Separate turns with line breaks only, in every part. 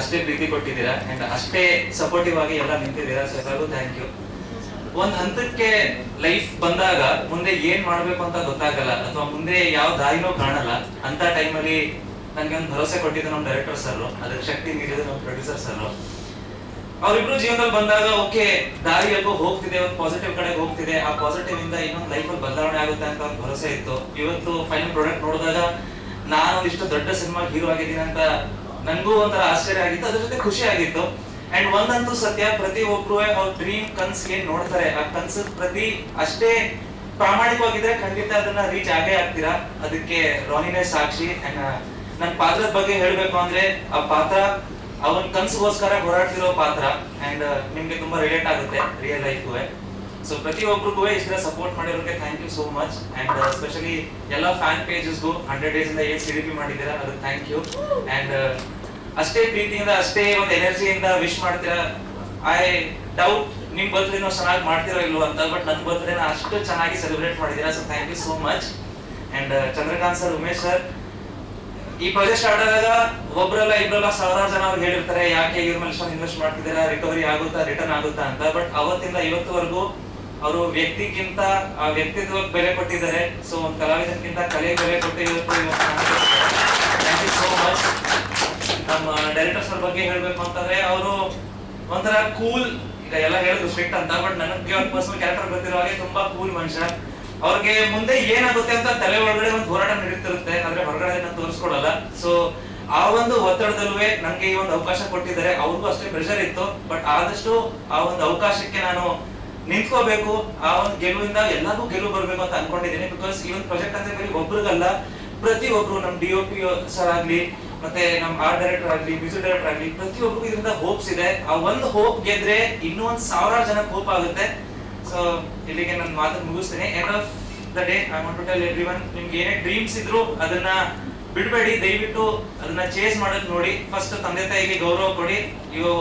ಅಷ್ಟೇ ಪ್ರೀತಿ ಕೊಟ್ಟಿದ್ದೀರಾ ಅಂಡ್ ಅಷ್ಟೇ ಸಪೋರ್ಟಿವ್ ಆಗಿ ಎಲ್ಲ ನಿಂತಿದ್ದೀರಾ. ಸೊ ಎಲ್ಲರಿಗೂ ಥ್ಯಾಂಕ್ ಯು. ಒಂದ್ ಹಂತಕ್ಕೆ ಲೈಫ್ ಬಂದಾಗ ಮುಂದೆ ಏನ್ ಮಾಡ್ಬೇಕು ಅಂತ ಗೊತ್ತಾಗಲ್ಲ, ಅಥವಾ ಮುಂದೆ ಯಾವ ದಾರಿನೂ ಕಾಣಲ್ಲ. ಅಂತ ಟೈಮಲ್ಲಿ ನನ್ಗೆ ಒಂದು ಭರವಸೆ ಕೊಟ್ಟಿದ್ದು ನಮ್ಮ ಡೈರೆಕ್ಟರ್ ಸರ್, ಅದಕ್ಕೆ ಶಕ್ತಿ ನೀಡಿದ್ದು ನಮ್ಮ ಪ್ರೊಡ್ಯೂಸರ್ ಸರ್. ಅವರಿಬ್ರು ಜೀವನದಲ್ಲಿ ಬಂದಾಗ ಓಕೆ ದಾರಿ ಯಾಕೋ ಹೋಗ್ತಿದೆ, ಒಂದು ಪಾಸಿಟಿವ್ ಕಡೆ ಹೋಗ್ತಿದೆ, ಆ ಪಾಸಿಟಿವ್ ಇಂದ ಇನ್ನೊಂದು ಲೈಫಲ್ಲಿ ಬದಲಾವಣೆ ಆಗುತ್ತೆ ಅಂತ ಒಂದು ಭರವಸೆ ಇತ್ತು. ಇವತ್ತು ಫೈನಲ್ ಪ್ರಾಡಕ್ಟ್ ನೋಡಿದಾಗ ನಾನು ಒಂದಿಷ್ಟು ದೊಡ್ಡ ಸಿನಿಮಾ ಹೀರೋ ಆಗಿದ್ದೀನಿ ಅಂತ ನನ್ಗೂ ಒಂಥರ ಆಶ್ಚರ್ಯ ಆಗಿತ್ತು, ಅದ್ರ ಜೊತೆ ಖುಷಿ ಆಗಿತ್ತು. ಅಂಡ್ ಒಂದಂತೂ ಸತ್ಯ, ಪ್ರತಿ ಒಬ್ರು ಅವ್ರ ಡ್ರೀಮ್ ಕನ್ಸ್ ಏನ್ ನೋಡ್ತಾರೆ ಆ ಕನ್ಸು ಪ್ರತಿ ಅಷ್ಟೇ ಪ್ರಾಮಾಣಿಕವಾಗಿದ್ರೆ ಖಂಡಿತ ಅದನ್ನ ರೀಚ್ ಆಗೇ ಆಗ್ತೀರಾ. ಅದಕ್ಕೆ ರಾನಿನೇ ಸಾಕ್ಷಿ. ಅಂಡ್ ನನ್ನ ಪಾತ್ರದ ಬಗ್ಗೆ ಹೇಳ್ಬೇಕು ಅಂದ್ರೆ ಆ ಪಾತ್ರ ಅವನ್ ಕನ್ಸಿಗೋಸ್ಕರ ಹೋರಾಡ್ತಿರೋ ಪಾತ್ರ. ಅಂಡ್ ನಿಮ್ಗೆ ತುಂಬಾ ರಿಲೇಟ್ ಆಗುತ್ತೆ ರಿಯಲ್ ಲೈಫ್ಗೂ. ಸೊ ಪ್ರತಿಯೊಬ್ಬರಿಗೂ ಇಷ್ಟ ಸಪೋರ್ಟ್ ಮಾಡಿರೋಕೆ thank you so much. And specially ಎಲ್ಲ ಫ್ಯಾನ್ ಪೇಜಸ್ಗೂ 100 days ಇಂದ ಏನ್ CDP ಮಾಡಿದ್ದೀರಾ ಅದಕ್ಕೆ ಥ್ಯಾಂಕ್ ಯು. ಅಂಡ್ ಅಷ್ಟೇ ಪ್ರೀತಿಯಿಂದ ಅಷ್ಟೇ ಒಂದು ಎನರ್ಜಿಯಿಂದ ವಿಶ್ ಮಾಡ್ತೀರಾ. ಐ ಡೌಟ್ ನಿಮ್ ಬರ್ತ್ಡೇನೂ ಚೆನ್ನಾಗಿ ಮಾಡ್ತಿರೋ ಇಲ್ವೋ ಅಂತ, ಬಟ್ ನನ್ನ ಬರ್ತ್ಡೇನ ಅಷ್ಟು ಚೆನ್ನಾಗಿ ಸೆಲೆಬ್ರೇಟ್ ಮಾಡಿದ್ದೀರಾ. So thank you so much. And Chandrakant sir, Umesh sir, ಈ ಪ್ರಾಜೆಕ್ಟ್ ಸ್ಟಾರ್ಟ್ ಆದಾಗ ಒಬ್ರಲ್ಲ ಇಬ್ರಲ್ಲ ಸಾವಿರಾರು ಜನ ಅವ್ರು ಹೇಳಿರ್ತಾರೆ ಯಾಕೆ ಇವ್ರ ಮೇಲೆ ಇಷ್ಟೊಂದು ಇನ್ವೆಸ್ಟ್ ಮಾಡ್ತಿದ್ದೀರಾ, ರಿಕವರಿ ಆಗುತ್ತಾ, ರಿಟರ್ನ್ ಆಗುತ್ತಾ ಅಂತ. ಬಟ್ ಅವತ್ತಿಂದ ಇವತ್ತುವರೆಗೂ ಅವರು ವ್ಯಕ್ತಿಗಿಂತ ಆ ವ್ಯಕ್ತಿತ್ವಕ್ಕೆ ಬೆಲೆ ಕೊಟ್ಟಿದ್ದಾರೆ. ಸೊ ಒಂದು ಕಲಾವಿದಕ್ಕಿಂತ ಕಲೆಗೆ ಬೆಲೆ ಕೊಟ್ಟು ಇವತ್ತು ಥ್ಯಾಂಕ್ ಯು ಸೋ ಮಚ್. ನಮ್ಮ ಡೈರೆಕ್ಟರ್ ಸರ್ ಬಗ್ಗೆ ಹೇಳ್ಬೇಕು ಅಂತಂದ್ರೆ ಅವರು ಒಂಥರ ಕೂಲ್, ಈಗ ಎಲ್ಲ ಹೇಳಿದ್ರು ಸ್ಟ್ರಿಕ್ಟ್ ಅಂತ, ಬಟ್ ನನಗೆ ಒಂದು ಪರ್ಸನಲ್ ಕ್ಯಾರೆಕ್ಟರ್ ಗೊತ್ತಿರೋ ಹಾಗೆ ತುಂಬಾ ಕೂಲ್ ಮನುಷ್ಯ. ಅವ್ರಿಗೆ ಮುಂದೆ ಏನಾಗುತ್ತೆ ಅಂತ ತಲೆ ಒಳಗಡೆ ಒಂದು ಹೋರಾಟ ನಡೀತಿರುತ್ತೆ, ಆದ್ರೆ ಹೊರಗಡೆ ತೋರಿಸ್ಕೊಡಲ್ಲ. ಸೊ ಆ ಒಂದು ಒತ್ತಡದಲ್ಲೂ ನಂಗೆ ಈ ಒಂದು ಅವಕಾಶ ಕೊಟ್ಟಿದ್ದಾರೆ. ಅವ್ರಿಗೂ ಅಷ್ಟೇ ಪ್ರೆಷರ್ ಇತ್ತು, ಬಟ್ ಆದಷ್ಟು ಆ ಒಂದು ಅವಕಾಶಕ್ಕೆ ನಾನು ನಿಂತ್ಕೋಬೇಕು. ಆ ಒಂದು ಗೆಲುವಿಂದ ಎಲ್ಲರಿಗೂ ಗೆಲುವು ಬರ್ಬೇಕು ಅಂತ ಅನ್ಕೊಂಡಿದ್ದೀನಿ. ಬಿಕಾಸ್ ಈ ಒಂದು ಪ್ರಾಜೆಕ್ಟ್ ಅಂದ್ರೆ ಬರೀ ಒಬ್ರಿಗಲ್ಲ, ಪ್ರತಿಯೊಬ್ರು ನಮ್ಮ DOP ಸರ್ ಆಗ್ಲಿ, ಮತ್ತೆ ನಮ್ಮ ಆರ್ಟ್ ಡೈರೆಕ್ಟರ್ ಆಗ್ಲಿ, ಮ್ಯೂಸಿಕ್ ಡೈರೆಕ್ಟರ್ ಆಗ್ಲಿ, ಪ್ರತಿಯೊಬ್ಬರಿಗೂ ಇದರಿಂದ ಹೋಪ್ಸ್ ಇದೆ. ಆ ಒಂದು ಹೋಪ್ ಗೆದ್ರೆ ಇನ್ನೂ ಒಂದು 1000 ಜನಕ್ಕೆ ಹೋಪ್ ಆಗುತ್ತೆ. ಸೊ ಇಲ್ಲಿಗೆ ನನ್ನ ಮಾತು ಮುಗಿಸ್ತೀನಿ. End of the day I want to tell everyone, ನಿಮ್ಗೆ ಏನೇ ಡ್ರೀಮ್ಸ್ ಇದ್ರು ಅದನ್ನ ಬಿಡಬೇಡಿ, ದಯವಿಟ್ಟು ಅದನ್ನ ಚೇಸ್ ಮಾಡೋದು ನೋಡಿ. ಫಸ್ಟ್ ತಂದೆ ತಾಯಿಗೆ ಗೌರವ ಕೊಡಿ, you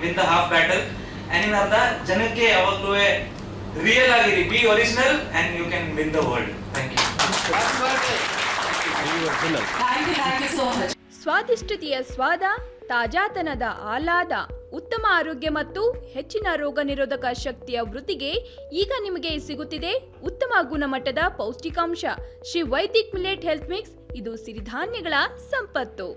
win the half battle. And in ಅರ್ಧ ಜನಕ್ಕೆ ಯಾವಾಗ್ಲೂ ರಿಯಲ್ ಆಗಿರಿ, be original and you can win the world. Thank you.
ಸ್ವಾದಿಷ್ಟತೆಯ ಸ್ವಾದ, ತಾಜಾತನದ ಆಹ್ಲಾದ, ಉತ್ತಮ ಆರೋಗ್ಯ ಮತ್ತು ಹೆಚ್ಚಿನ ರೋಗ ನಿರೋಧಕ ಶಕ್ತಿಯ ವೃದ್ಧಿಗೆ ಈಗ ನಿಮಗೆ ಸಿಗುತ್ತಿದೆ ಉತ್ತಮ ಗುಣಮಟ್ಟದ ಪೌಷ್ಟಿಕಾಂಶ Shri Vaidik millet health mix. ಇದು ಸಿರಿಧಾನ್ಯಗಳ ಸಂಪತ್ತು.